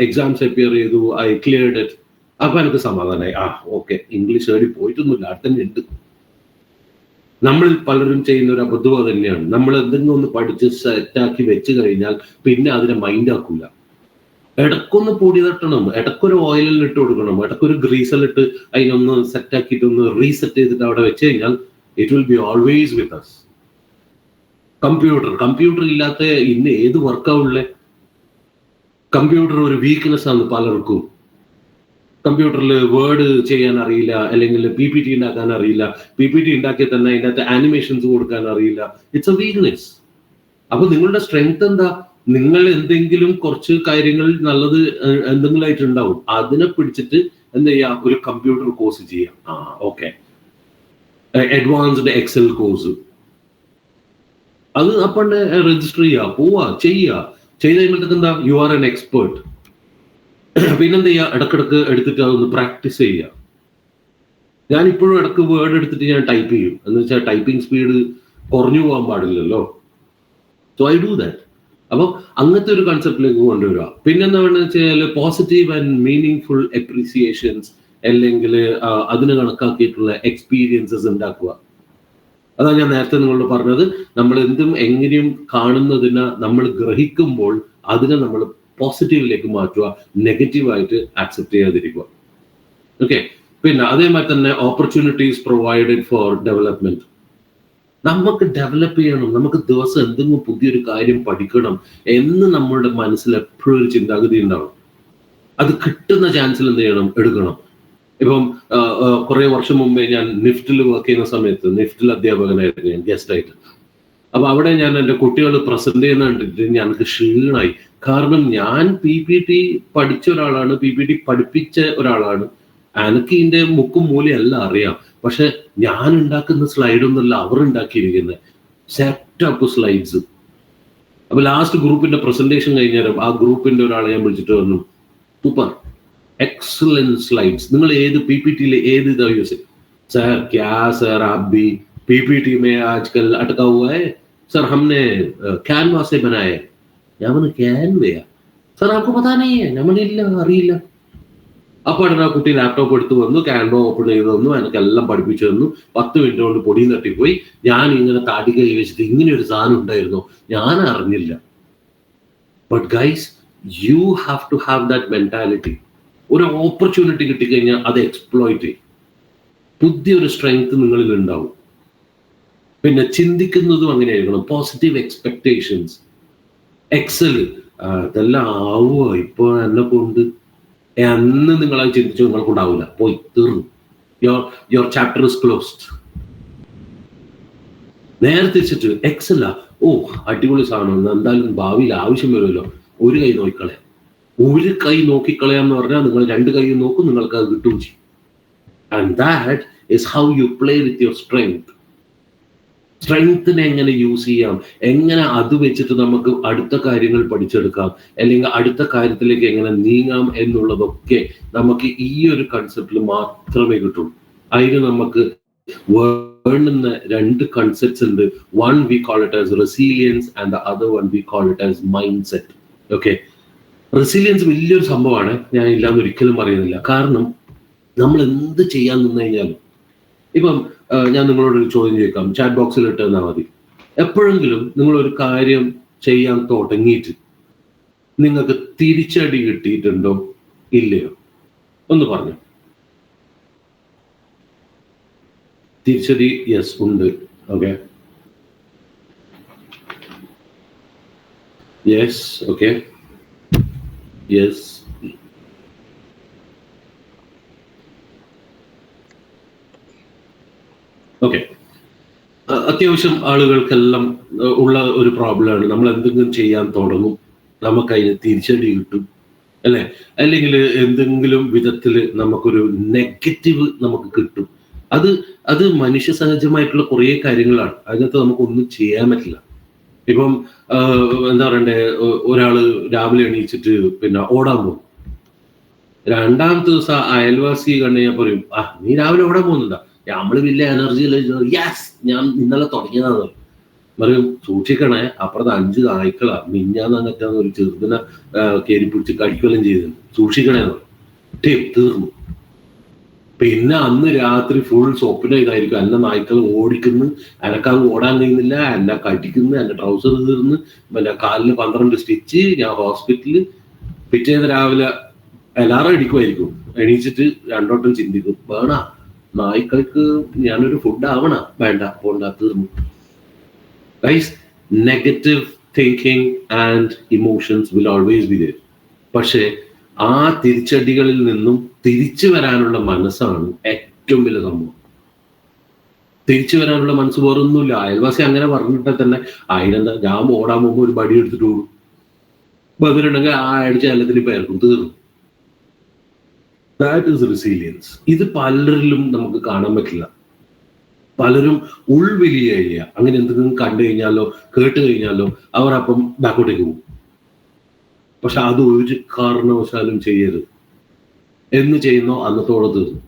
[SPEAKER 1] എക്സാംസ് അപ്പിയർ ചെയ്തു, ഐ ക്ലിയർഡ് ഇറ്റ്. അപ്പൊ എനിക്ക് സമാധാനമായി, ഓക്കെ, ഇംഗ്ലീഷ് ഏടി പോയിട്ടൊന്നുമില്ല, അവിടെ തന്നെ ഉണ്ട്. നമ്മൾ പലരും ചെയ്യുന്ന ഒരു അബദ്ധം തന്നെയാണ്, നമ്മൾ എന്തെങ്കിലും ഒന്ന് പഠിച്ച് സെറ്റാക്കി വെച്ച് കഴിഞ്ഞാൽ പിന്നെ അതിനെ മൈൻഡ് ആക്കൂല. ഇടക്കൊന്ന് പൊടി തട്ടണം, ഇടക്കൊരു ഓയിലിൽ ഇട്ട് കൊടുക്കണം, ഇടക്കൊരു ഗ്രീസലിട്ട് അതിനൊന്ന് സെറ്റാക്കിയിട്ട് ഒന്ന് റീസെറ്റ് ചെയ്തിട്ട് അവിടെ വെച്ച് കഴിഞ്ഞാൽ it will be always with us. Computer ഇല്ലാത്ത ഇന്ന് ഏത് വർക്കാവുള്ളേ? കമ്പ്യൂട്ടർ ഒരു വീക്ക്നെസ് ആണ് പലർക്കും. കമ്പ്യൂട്ടറിൽ വേർഡ് ചെയ്യാൻ അറിയില്ല, അല്ലെങ്കിൽ PPT ഉണ്ടാക്കാൻ അറിയില്ല, PPT ഉണ്ടാക്കിയാൽ തന്നെ അതിൻ്റെ അകത്ത് ആനിമേഷൻസ് കൊടുക്കാൻ അറിയില്ല. It's A weakness. അപ്പൊ നിങ്ങളുടെ സ്ട്രെങ്ത് എന്താ? നിങ്ങൾ എന്തെങ്കിലും കുറച്ച് കാര്യങ്ങൾ നല്ലത് എന്തെങ്കിലും ആയിട്ടുണ്ടാവും, അതിനെ പിടിച്ചിട്ട് എന്താ ചെയ്യാ, ഒരു കമ്പ്യൂട്ടർ കോഴ്സ് ചെയ്യാം. ഓക്കെ, അഡ്വാൻസ്ഡ് എക്സൽ കോഴ്സ്, അത് അപ്പം രജിസ്റ്റർ ചെയ്യുക, പോവാ ചെയ്യുക. ചെയ്ത് കഴിയുമ്പോഴത്തേക്ക് എന്താ, യു ആർ എൻ എക്സ്പേർട്ട്. പിന്നെന്താ ചെയ്യുക, ഇടക്കിടക്ക് എടുത്തിട്ട് അതൊന്ന് പ്രാക്ടീസ് ചെയ്യുക. ഞാൻ ഇപ്പോഴും ഇടക്ക് വേർഡ് എടുത്തിട്ട് ഞാൻ ടൈപ്പ് ചെയ്യും, എന്ന് വെച്ചാൽ ടൈപ്പിംഗ് സ്പീഡ് കുറഞ്ഞു പോകാൻ പാടില്ലല്ലോ. So I do that. അപ്പൊ അങ്ങനത്തെ ഒരു കൺസെപ്റ്റിലേക്ക് കൊണ്ടുവരിക. പിന്നെന്താ വേണമെന്ന് വെച്ചാൽ positive and meaning full appreciations, അല്ലെങ്കിൽ അതിന് കണക്കാക്കിയിട്ടുള്ള എക്സ്പീരിയൻസസ് ഉണ്ടാക്കുക. അതാണ് ഞാൻ നേരത്തെ നിങ്ങളോട് പറഞ്ഞത്. നമ്മൾ എന്തും എങ്ങനെയും കാണുന്നതിനെ നമ്മൾ ഗ്രഹിക്കുമ്പോൾ അതിനെ നമ്മൾ പോസിറ്റീവിലേക്ക് മാറ്റുക, നെഗറ്റീവായിട്ട് ആക്സെപ്റ്റ് ചെയ്യാതിരിക്കുക. ഓക്കെ. പിന്നെ അതേമാതിരി തന്നെ ഓപ്പർച്യൂണിറ്റീസ് പ്രൊവൈഡഡ് ഫോർ ഡെവലപ്മെന്റ്. നമുക്ക് ഡെവലപ്പ് ചെയ്യണം, നമുക്ക് ദിവസം എന്തെങ്കിലും പുതിയൊരു കാര്യം പഠിക്കണം എന്ന് നമ്മളുടെ മനസ്സിൽ എപ്പോഴും ഒരു ചിന്താഗതി ഉണ്ടാവും. അത് കിട്ടുന്ന ചാൻസിൽ എന്ത് ചെയ്യണം, എടുക്കണം. ഇപ്പം കുറെ വർഷം മുമ്പേ ഞാൻ നിഫ്റ്റിൽ വർക്ക് ചെയ്യുന്ന സമയത്ത്, നിഫ്റ്റിൽ അധ്യാപകനായിരുന്നു ഞാൻ ഗസ്റ്റ് ആയിട്ട്. അപ്പൊ അവിടെ ഞാൻ എൻ്റെ കുട്ടികൾ പ്രസന്റ് ചെയ്യുന്ന കണ്ടിട്ട് ഞങ്ങൾക്ക് ക്ഷീണമായി. കാരണം ഞാൻ PPT പഠിച്ച ഒരാളാണ്, PPT പഠിപ്പിച്ച ഒരാളാണ്. എനിക്ക് ഇതിന്റെ മുക്കും മൂലയല്ല അറിയാം. പക്ഷെ ഞാൻ ഉണ്ടാക്കുന്ന സ്ലൈഡൊന്നുമല്ല അവർ ഉണ്ടാക്കിയിരിക്കുന്നത്, സെറ്റപ്പ് സ്ലൈഡ്സ്. അപ്പൊ ലാസ്റ്റ് ഗ്രൂപ്പിന്റെ പ്രസന്റേഷൻ കഴിഞ്ഞാലും ആ ഗ്രൂപ്പിന്റെ ഒരാളെ ഞാൻ വിളിച്ചിട്ട് പറഞ്ഞു, സൂപ്പർ, എക്സലന്റ് സ്ലൈഡ്സ്, നിങ്ങൾ ഏത് PPT ഏത് ഇതാ യൂസ് ചെയ്യും? सर क्या सर आप भी PPT में आजकल अटका हुआ है सर, हमने कैनवा से बनाए. ഞാൻ പറഞ്ഞു ക്യാൻവയാ സർ, आपको पता नहीं है? നമ്മളില്ല, അറിയില്ല. അപ്പോഴാണ് ആ കുട്ടി ലാപ്ടോപ്പ് എടുത്ത് വന്നു, ക്യാൻവ ഓപ്പൺ ചെയ്ത് തന്നു, എനിക്കെല്ലാം പഠിപ്പിച്ചു തന്നു. 10 മിനിറ്റ് കൊണ്ട് പൊടി തട്ടിപ്പോയി. ഞാൻ ഇങ്ങനെ താടി കൈ വെച്ചിട്ട് ഇങ്ങനെ ഒരു സാധനം ഉണ്ടായിരുന്നോ, ഞാൻ അറിഞ്ഞില്ല. But guys, you have to have that mentality. ഒരു ഓപ്പർച്യൂണിറ്റി കിട്ടിക്കഴിഞ്ഞാൽ അത് എക്സ്പ്ലോയിറ്റ് ചെയ്യും. പുതിയൊരു സ്ട്രെങ്ത് നിങ്ങളിൽ ഉണ്ടാവും. പിന്നെ ചിന്തിക്കുന്നതും അങ്ങനെയായിരിക്കണം. Positive expectations. എക്സൽ ഇതെല്ലാം ആവുക ഇപ്പൊ എന്നെ കൊണ്ട് എന്ന് നിങ്ങളത് ചിന്തിച്ചു നിങ്ങളെ കൊണ്ടാവില്ല, പോയി തീർന്നു. Your chapter is closed. നേരെ തിരിച്ചിട്ട് എക്സല്ല, ഓ അടിപൊളി സാധനം, എന്തായാലും ഭാവിയിൽ ആവശ്യം വരുമല്ലോ, ഒരു കൈ നോക്കിക്കളയാം. ഒരു കൈ നോക്കിക്കളയാന്ന് പറഞ്ഞാൽ നിങ്ങൾ 2 കൈ നോക്കും, നിങ്ങൾക്ക് അത് കിട്ടുകയും ചെയ്യും. And that is how you play with your strength. സ്ട്രെങ്ത്തിനെ എങ്ങനെ യൂസ് ചെയ്യാം, എങ്ങനെ അത് വെച്ചിട്ട് നമുക്ക് അടുത്ത കാര്യങ്ങൾ പഠിച്ചെടുക്കാം, അല്ലെങ്കിൽ അടുത്ത കാര്യത്തിലേക്ക് എങ്ങനെ നീങ്ങാം എന്നുള്ളതൊക്കെ നമുക്ക് ഈ ഒരു കൺസെപ്റ്റിൽ മാത്രമേ കിട്ടുള്ളൂ. അതിന് നമുക്ക് വേണ്ടുന്ന 2 കൺസെപ്റ്റ്സ് ഉണ്ട്. One V call it as resilience and the other one V call it as mind set. Okay, resilience വലിയൊരു സംഭവമാണ്, ഞാൻ ഇല്ലാന്ന് ഒരിക്കലും പറയുന്നില്ല. കാരണം നമ്മൾ എന്ത് ചെയ്യാൻ നിന്ന് കഴിഞ്ഞാലും, ഇപ്പം ഞാൻ നിങ്ങളോടൊരു ചോദ്യം ചോദിക്കാം, ചാറ്റ് ബോക്സിൽ ഇട്ട് തന്നാൽ മതി. എപ്പോഴെങ്കിലും നിങ്ങളൊരു കാര്യം ചെയ്യാൻ തുടങ്ങിയിട്ട് നിങ്ങൾക്ക് തിരിച്ചടി കിട്ടിയിട്ടുണ്ടോ ഇല്ലയോ? ഒന്ന് പറഞ്ഞു. തിരിച്ചടി യെസ് ഉണ്ട്. Okay, yes, okay, yes. Okay, അത്യാവശ്യം ആളുകൾക്കെല്ലാം ഉള്ള ഒരു പ്രോബ്ലമാണ്. നമ്മൾ എന്തെങ്കിലും ചെയ്യാൻ തുടങ്ങും, നമുക്കതിന് തിരിച്ചടി കിട്ടും, അല്ലെ? അല്ലെങ്കിൽ എന്തെങ്കിലും വിധത്തിൽ നമുക്കൊരു നെഗറ്റീവ് നമുക്ക് കിട്ടും. അത് മനുഷ്യ സഹജമായിട്ടുള്ള കുറേ കാര്യങ്ങളാണ്. അതിനകത്ത് നമുക്കൊന്നും ചെയ്യാൻ പറ്റില്ല. ഇപ്പം എന്താ പറയണ്ടേ, ഒരാള് രാവിലെ എണീച്ചിട്ട് പിന്നെ ഓടാൻ പോകും. 2ാമത്തെ ദിവസം അയൽവാസി കണ്ടു കഴിഞ്ഞാൽ പറയും, നീ രാവിലെ ഓടാൻ പോകുന്നുണ്ടാ? നമ്മള് വലിയ എനർജിയിൽ യെസ് ഞാൻ ഇന്നലെ തുടങ്ങിയതാണ് പറയും. സൂക്ഷിക്കണേ, അപ്പുറത്ത് 5 നായ്ക്കളാ മിഞ്ഞാന്നങ്ങറ്റാന്ന് ഒരു ചെറുതിനെ കയറി പിടിച്ച് കടിക്കുകയും ചെയ്തു, സൂക്ഷിക്കണേന്ന് പറയും. തീർന്നു. പിന്നെ അന്ന് രാത്രി ഫുൾ സ്വപ്നം ഇതായിരിക്കും, എന്നെ നായ്ക്കൾ ഓടിക്കുന്നു, എനക്കങ്ങ് ഓടാൻ കഴിയുന്നില്ല, എന്നെ കടിക്കുന്നു, എന്റെ ട്രൗസർ തീർന്ന്, പിന്നെ കാലിന് 12 സ്റ്റിച്ച്, ഞാൻ ഹോസ്പിറ്റലിൽ. പിറ്റേന്ന് രാവിലെ അലാറം അടിക്കുമായിരിക്കും, എണീച്ചിട്ട് 2 വട്ടം ചിന്തിക്കും, വേണ നായ്ക്കൾക്ക് ഞാനൊരു ഫുഡ് ആവണ, വേണ്ട, പോണ്ട, തീർന്നു. Guys, negative thinking and emotions will always be there. പക്ഷേ ആ തിരിച്ചടികളിൽ നിന്നും തിരിച്ചു വരാനുള്ള മനസ്സാണ് ഏറ്റവും വലിയ സംഭവം. തിരിച്ചു വരാനുള്ള മനസ്സ് വേറൊന്നുമില്ല. അയൽവാസി അങ്ങനെ പറഞ്ഞിട്ട് തന്നെ അതിനെന്താ, ഞാൻ ഓടാൻ പോകുമ്പോൾ ഒരു ബടി എടുത്തിട്ട് ഓടും, ബദിലുണ്ടെങ്കിൽ ആ അടിച്ച എല്ലാത്തിനും പേർക്കും, തീർന്നു. That is resilience. ഇത് പലരിലും നമുക്ക് കാണാൻ പറ്റില്ല. പലരും ഉൾവിലിയ ചെയ്യുക, അങ്ങനെ എന്തെങ്കിലും കണ്ടു കഴിഞ്ഞാലോ കേട്ട് കഴിഞ്ഞാലോ അവർ അപ്പം ബാക്കോട്ടേക്ക് പോകും. പക്ഷെ അത് ഒരു കാരണവശാലും ചെയ്യരുത്. എന്ന് ചെയ്യുന്നോ അന്നത്തോടെ തീർന്നു.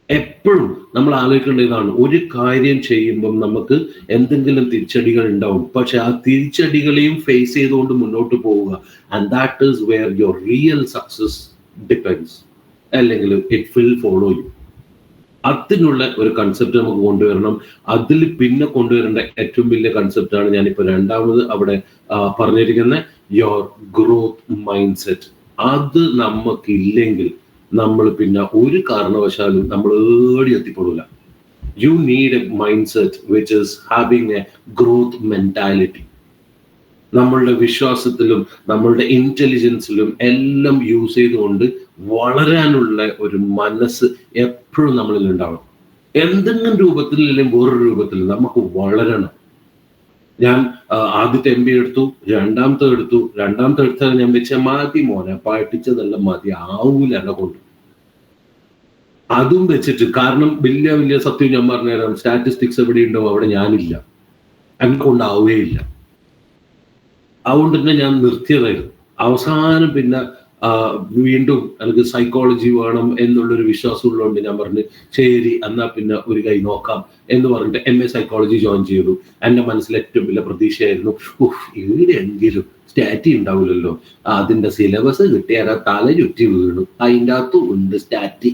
[SPEAKER 1] എപ്പോഴും നമ്മൾ ആലോചിക്കേണ്ട ഇതാണ്, ഒരു കാര്യം ചെയ്യുമ്പം നമുക്ക് എന്തെങ്കിലും തിരിച്ചടികൾ ഉണ്ടാവും, പക്ഷെ ആ തിരിച്ചടികളെയും ഫേസ് ചെയ്തുകൊണ്ട് മുന്നോട്ട് പോവുക. And that is wear your real success depends. അല്ലെങ്കിൽ ഇറ്റ് വിൽ ഫോളോ യു. അതിനുള്ള ഒരു കൺസെപ്റ്റ് നമുക്ക് കൊണ്ടുവരണം. അതിൽ പിന്നെ കൊണ്ടുവരേണ്ട ഏറ്റവും വലിയ കൺസെപ്റ്റാണ് ഞാനിപ്പോൾ രണ്ടാമത് അവിടെ പറഞ്ഞിരിക്കുന്ന യുവർ ഗ്രോത്ത് മൈൻഡ് സെറ്റ്. അത് നമുക്കില്ലെങ്കിൽ നമ്മൾ പിന്നെ ഒരു കാരണവശാലും നമ്മൾ ഏടി എത്തിപ്പെടില്ല. You need a mind set which is having a growth mentality. നമ്മളുടെ വിശ്വാസത്തിലും നമ്മളുടെ ഇന്റലിജൻസിലും എല്ലാം യൂസ് ചെയ്തുകൊണ്ട് വളരാനുള്ള ഒരു മനസ്സ് എപ്പോഴും നമ്മളിൽ ഉണ്ടാവണം. എന്തെങ്കിലും രൂപത്തിൽ അല്ലെങ്കിൽ വേറൊരു രൂപത്തിൽ നമുക്ക് വളരണം. ഞാൻ ആദ്യത്തെ MBA എടുത്തു, രണ്ടാമത്തെ എടുത്താൽ ഞാൻ വെച്ച മതി മോനെ, പഠിച്ചതെല്ലാം മതി, ആവൂല എന്നെ കൊണ്ട്. അതും വെച്ചിട്ട്, കാരണം വലിയ വലിയ സത്യം ഞാൻ പറഞ്ഞുതരാം, സ്റ്റാറ്റിസ്റ്റിക്സ് എവിടെയുണ്ടോ അവിടെ ഞാനില്ല, എന്നെ കൊണ്ടാവുകയില്ല. അതുകൊണ്ട് തന്നെ ഞാൻ നിർത്തിയതായിരുന്നു. അവസാനം പിന്നെ വീണ്ടും എനിക്ക് സൈക്കോളജി വേണം എന്നുള്ളൊരു വിശ്വാസം ഉള്ളതുകൊണ്ട് ഞാൻ പറഞ്ഞു ശരി എന്നാ പിന്നെ ഒരു കൈ നോക്കാം എന്ന് പറഞ്ഞിട്ട് MA സൈക്കോളജി ജോയിൻ ചെയ്തു. എൻ്റെ മനസ്സിൽ ഏറ്റവും വലിയ പ്രതീക്ഷയായിരുന്നു, ഇവിടെയെങ്കിലും സ്റ്റാറ്റി ഉണ്ടാവില്ലല്ലോ, അതിന്റെ സിലബസ് കിട്ടിയാൽ തല ചുറ്റി വീണു, അതിൻ്റെ അകത്തും ഉണ്ട് സ്റ്റാറ്റി.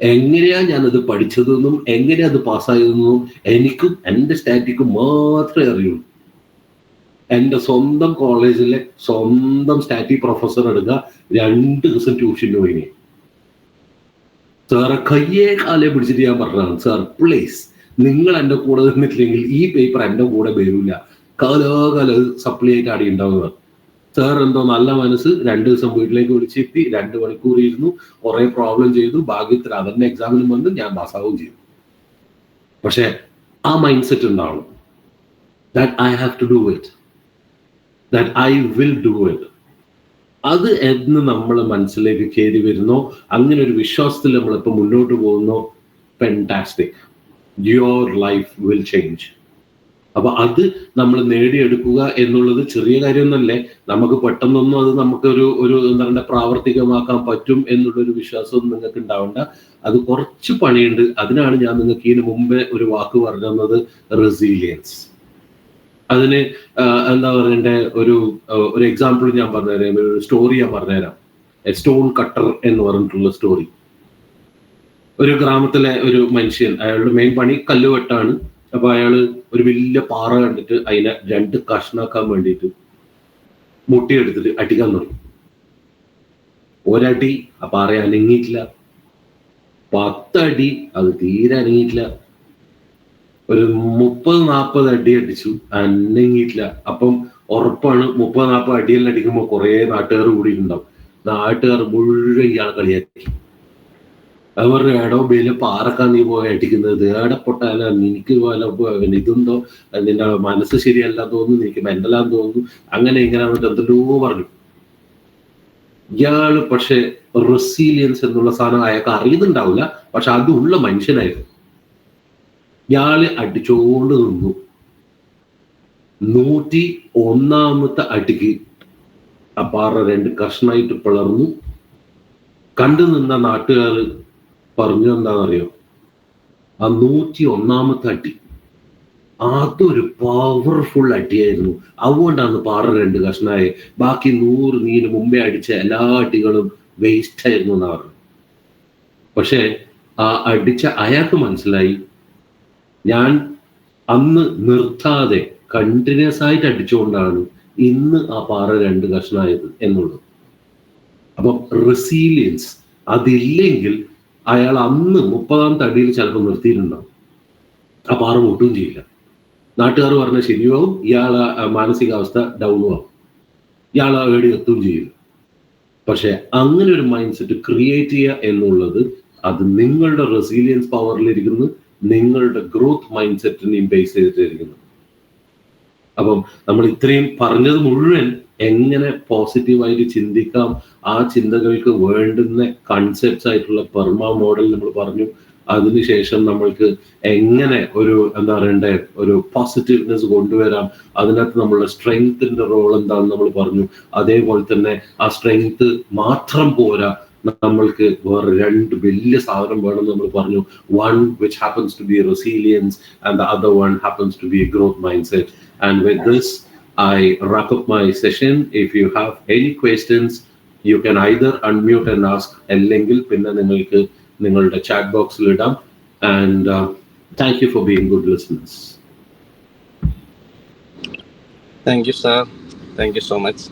[SPEAKER 1] എങ്ങനെയാ ഞാനത് പഠിച്ചതെന്നും എങ്ങനെയാ അത് പാസ്സായതെന്നും എനിക്കും എൻ്റെ സ്റ്റാറ്റിക്കും മാത്രമേ അറിയുള്ളൂ. എൻ്റെ സ്വന്തം കോളേജിലെ സ്വന്തം സ്റ്റാറ്റി പ്രൊഫസർ എടുക്കുക 2 ദിവസം ട്യൂഷന് പോയിനെ. സാറെ കയ്യേ കാലേ പിടിച്ചിട്ട് ഞാൻ പറഞ്ഞതാണ്, സാർ പ്ലീസ് നിങ്ങൾ എൻ്റെ കൂടെ നിന്നിട്ടില്ലെങ്കിൽ ഈ പേപ്പർ എൻ്റെ കൂടെ വരില്ല, കാലാകാലം സപ്ലി ആയിട്ട് അടി ഉണ്ടാവുക. സാർ എന്തോ നല്ല മനസ്സ് 2 ദിവസം വീട്ടിലേക്ക് വിളിച്ചെത്തി, 2 മണിക്കൂർ ഇരുന്നു, കുറെ പ്രോബ്ലം ചെയ്തു, ഭാഗ്യത്തിൽ അതന്നെ എക്സാമിനും വന്ന് ഞാൻ പാസ്സാവുകയും ചെയ്തു. പക്ഷെ ആ മൈൻഡ് സെറ്റ് ഉണ്ടാവണം, that I have to do it, that I will do it. അത് എന്ന് നമ്മൾ മനസ്സിലേക്ക് കയറി വരുന്നോ, അങ്ങനെ ഒരു വിശ്വാസത്തിൽ നമ്മളിപ്പോൾ മുന്നോട്ട് പോകുന്നോ, fantastic, your life will change. അപ്പൊ അത് നമ്മൾ നേടിയെടുക്കുക എന്നുള്ളത് ചെറിയ കാര്യമൊന്നല്ലേ. നമുക്ക് പെട്ടെന്നൊന്നും അത് നമുക്കൊരു എന്താ പറയുക പ്രാവർത്തികമാക്കാൻ പറ്റും എന്നുള്ളൊരു വിശ്വാസമൊന്നും നിങ്ങൾക്ക് ഉണ്ടാവണ്ട. അത് കുറച്ച് പണിയുണ്ട്. അതിനാണ് ഞാൻ നിങ്ങൾക്ക് ഇതിന് മുമ്പേ ഒരു വാക്ക് പറഞ്ഞു തന്നത്, റെസീലിയൻസ്. അതിന് എന്താ പറയണ്ടേ, ഒരു എക്സാമ്പിൾ ഞാൻ പറഞ്ഞുതരാം, ഒരു സ്റ്റോറി ഞാൻ പറഞ്ഞുതരാം. സ്റ്റോൺ കട്ടർ എന്ന് പറഞ്ഞിട്ടുള്ള സ്റ്റോറി. ഒരു ഗ്രാമത്തിലെ ഒരു മനുഷ്യൻ, അയാളുടെ മെയിൻ പണി കല്ലുവെട്ടാണ്. അപ്പൊ അയാള് ഒരു വലിയ പാറ കണ്ടിട്ട് അതിനെ 2 കഷ്ണാക്കാൻ വേണ്ടിയിട്ട് മുട്ടിയെടുത്തിട്ട് അടിക്കാൻ തുടങ്ങി. ഒരടി ആ പാറ അനങ്ങിയിട്ടില്ല, 10 അടി അത് തീരെ അനങ്ങിയിട്ടില്ല, ഒരു 30-40 അടി അടിച്ചു, അനങ്ങിയിട്ടില്ല. അപ്പം ഉറപ്പാണ് 30-40 അടിയെല്ലാം അടിക്കുമ്പോൾ കുറെ നാട്ടുകാർ കൂടിയിട്ടുണ്ടാവും. നാട്ടുകാർ മുഴുവൻ ഇയാളെ കളിയാക്കി. അത് പറഞ്ഞു, എടോ ബേല് പാറക്കാ നീ പോയി അടിക്കുന്നത്, ഏടെ പൊട്ടാല, നിനക്ക് ഇതുണ്ടോ, നിന്റെ മനസ്സ് ശരിയല്ല തോന്നുന്നു, നിനക്ക് മെന്റലാന്ന് തോന്നുന്നു, അങ്ങനെ ഇങ്ങനെ എന്തെല്ലോ പറഞ്ഞു. ഇയാള് പക്ഷെ റെസീലിയൻസ് എന്നുള്ള സാധനം അയാൾക്ക് അറിയുന്നുണ്ടാവില്ല, പക്ഷെ അതുള്ള മനുഷ്യനായിരുന്നു. ഇയാള് അടിച്ചോണ്ട് നിന്നു. 101ാമത്തെ അടിക്ക് ആ പാറ 2 കഷ്ണായിട്ട് പിളർന്നു. കണ്ടു നിന്ന നാട്ടുകാർ പറഞ്ഞു എന്താണെന്നറിയോ, ആ 101ാമത്തെ അടി അതൊരു പവർഫുൾ അടിയായിരുന്നു, അതുകൊണ്ടാണ് പാറ 2 കഷ്ണായി. ബാക്കി 100 നീന് മുമ്പേ അടിച്ച എല്ലാ അടികളും വേസ്റ്റ് ആയിരുന്നു എന്നാ പറഞ്ഞു. പക്ഷെ ആ അടിച്ച അയാൾക്ക് മനസ്സിലായി, ഞാൻ അന്ന് നിർത്താതെ കണ്ടിന്യൂസ് ആയിട്ട് അടിച്ചുകൊണ്ടാണ് ഇന്ന് ആ പാറ 2 കഷ്ണമായത് എന്നുള്ളത്. അപ്പം റെസീലിയൻസ് അതില്ലെങ്കിൽ അയാൾ അന്ന് 30ാമത്തെ അടിയിൽ ചിലപ്പോൾ നിർത്തിയിട്ടുണ്ടാവും, ആ പാറ ഒട്ടും ചെയ്യില്ല. നാട്ടുകാർ പറഞ്ഞ ശരിയാവും, ഇയാളെ മാനസികാവസ്ഥ ഡൗണും ആവും, ഇയാൾ എവിടെ എത്തുകയും ചെയ്യില്ല. പക്ഷെ അങ്ങനെ ഒരു മൈൻഡ് സെറ്റ് ക്രിയേറ്റ് ചെയ്യുക എന്നുള്ളത്, അത് നിങ്ങളുടെ റെസീലിയൻസ് പവറിലിരിക്കുന്നു, നിങ്ങളുടെ ഗ്രോത്ത് മൈൻഡ് സെറ്റിനെയും ബേസ് ചെയ്തിട്ടിരിക്കുന്നു. അപ്പം നമ്മൾ ഇത്രയും പറഞ്ഞത് മുഴുവൻ എങ്ങനെ പോസിറ്റീവായിട്ട് ചിന്തിക്കാം, ആ ചിന്തകൾക്ക് വേണ്ടുന്ന കൺസെപ്റ്റ്സ് ആയിട്ടുള്ള പെർമ മോഡൽ നമ്മൾ പറഞ്ഞു. അതിനുശേഷം നമ്മൾക്ക് എങ്ങനെ ഒരു എന്താ പറയണ്ടേ ഒരു പോസിറ്റീവ്നെസ് കൊണ്ടുവരാം, അതിനകത്ത് നമ്മളുടെ സ്ട്രെങ്ത്തിന്റെ റോൾ എന്താണെന്ന് നമ്മൾ പറഞ്ഞു. അതേപോലെ തന്നെ ആ സ്ട്രെങ്ത് മാത്രം പോരാ, നമ്മൾക്ക് വേറെ 2 വലിയ സാധനം വേണമെന്ന് നമ്മൾ പറഞ്ഞു. One which happens to be resilience and the other one happens to be a growth mindset. And with this I wrap up my session. If you have any questions you can either unmute and ask, അല്ലെങ്കിൽ പിന്നെ നിങ്ങൾക്ക് നിങ്ങളുടെ chat ബോക്സിൽ ഇടാം. And thank you for being good listeners.
[SPEAKER 2] Thank you sir, thank you so much.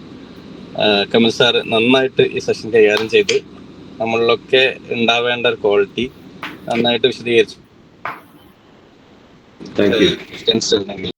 [SPEAKER 2] Kamal sir നന്നായിട്ട് ഈ session കൈകാര്യം ചെയ്ത് നമ്മളിലൊക്കെ ഉണ്ടാവേണ്ട ഒരു ക്വാളിറ്റി നന്നായിട്ട് വിശദീകരിച്ചു.
[SPEAKER 1] Thank you.